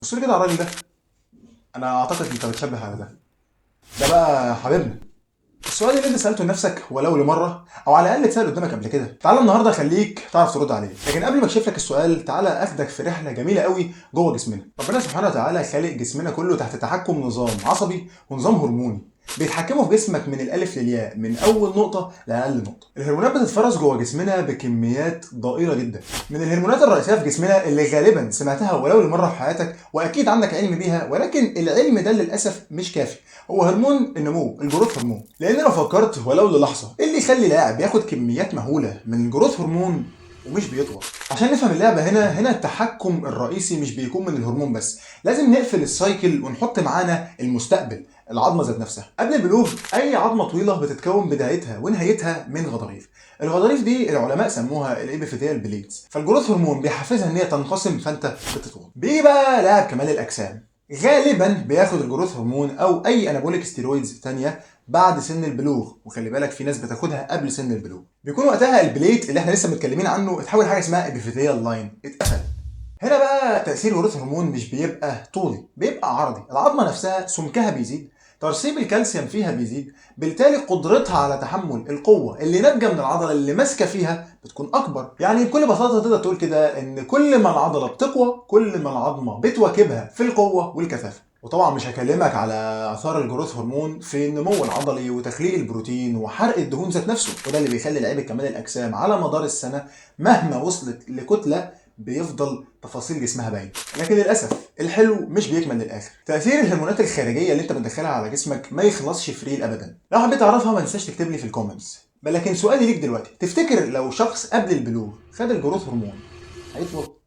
بص لي كده على الراجل ده. انا اعتقد انت بتشبه على ده بقى حبيبنا. السؤال اللي انت سالته لنفسك ولو لمره او على الاقل اتسال قدامك قبل كده، تعالى النهارده اخليك تعرف ترد عليه. لكن قبل ما اكشف لك السؤال تعالى اخدك في رحله جميله قوي جوه جسمنا. ربنا سبحانه وتعالى خالق جسمنا كله تحت تحكم نظام عصبي ونظام هرموني بيتحكموا في جسمك من الالف للياء، من اول نقطه لاقل نقطه. الهرمونات بتتفرز جوه جسمنا بكميات ضئيله جدا. من الهرمونات الرئيسيه في جسمنا اللي غالبا سمعتها ولو لمره في حياتك واكيد عندك علم بيها، ولكن العلم ده للاسف مش كافي، هو هرمون النمو، الجروث هرمون. لان لو فكرت ولو للحظه ايه اللي يخلي لاعب ياخد كميات مهوله من الجروث هرمون ومش بيطول؟ عشان نفهم اللعبه هنا التحكم الرئيسي مش بيكون من الهرمون بس، لازم نقفل السايكل ونحط معانا المستقبل، العظمه ذات نفسها. قبل البلوغ اي عظمه طويله بتتكون بدايتها ونهايتها من غضاريف. الغضاريف دي العلماء سموها الابيثيليال بليدز، فالجروث هرمون بيحفزها ان هي تنقسم فانت بتطول. بيجي بقى لاعب كمال الاجسام غالبا بياخد الجروث هرمون او اي انابوليك ستيرويدز ثانيه بعد سن البلوغ، وخلي بالك في ناس بتاخدها قبل سن البلوغ. بيكون وقتها البليت اللي احنا لسه متكلمين عنه اتحول حاجه اسمها ابيثيليال لاين، اتقفل. هنا بقى تاثير الجروث هرمون مش بيبقى طولي، بيبقى عرضي. العظمه نفسها سمكها بيزيد، ترسيب الكالسيوم فيها بيزيد، بالتالي قدرتها على تحمل القوه اللي ناتجه من العضله اللي ماسكه فيها بتكون اكبر. يعني بكل بساطه تقدر تقول كده ان كل ما العضله بتقوى كل ما العظمه بتواكبها في القوه والكثافه. وطبعا مش هكلمك على اثار الجروث هرمون في النمو العضلي وتخليق البروتين وحرق الدهون ذات نفسه، وده اللي بيخلي لعيبه كمال الاجسام على مدار السنه مهما وصلت لكتله بيفضل تفاصيل جسمها باينه. لكن للاسف الحلو مش بيكمل للاخر. تاثير الهرمونات الخارجيه اللي انت بتدخلها على جسمك ما يخلصش فري ابدا. لو حبيت تعرفها ما تنساش تكتب لي في الكومنتس. لكن سؤالي ليك دلوقتي، تفتكر لو شخص قبل البلوغ خد الجروث هرمون هيطول؟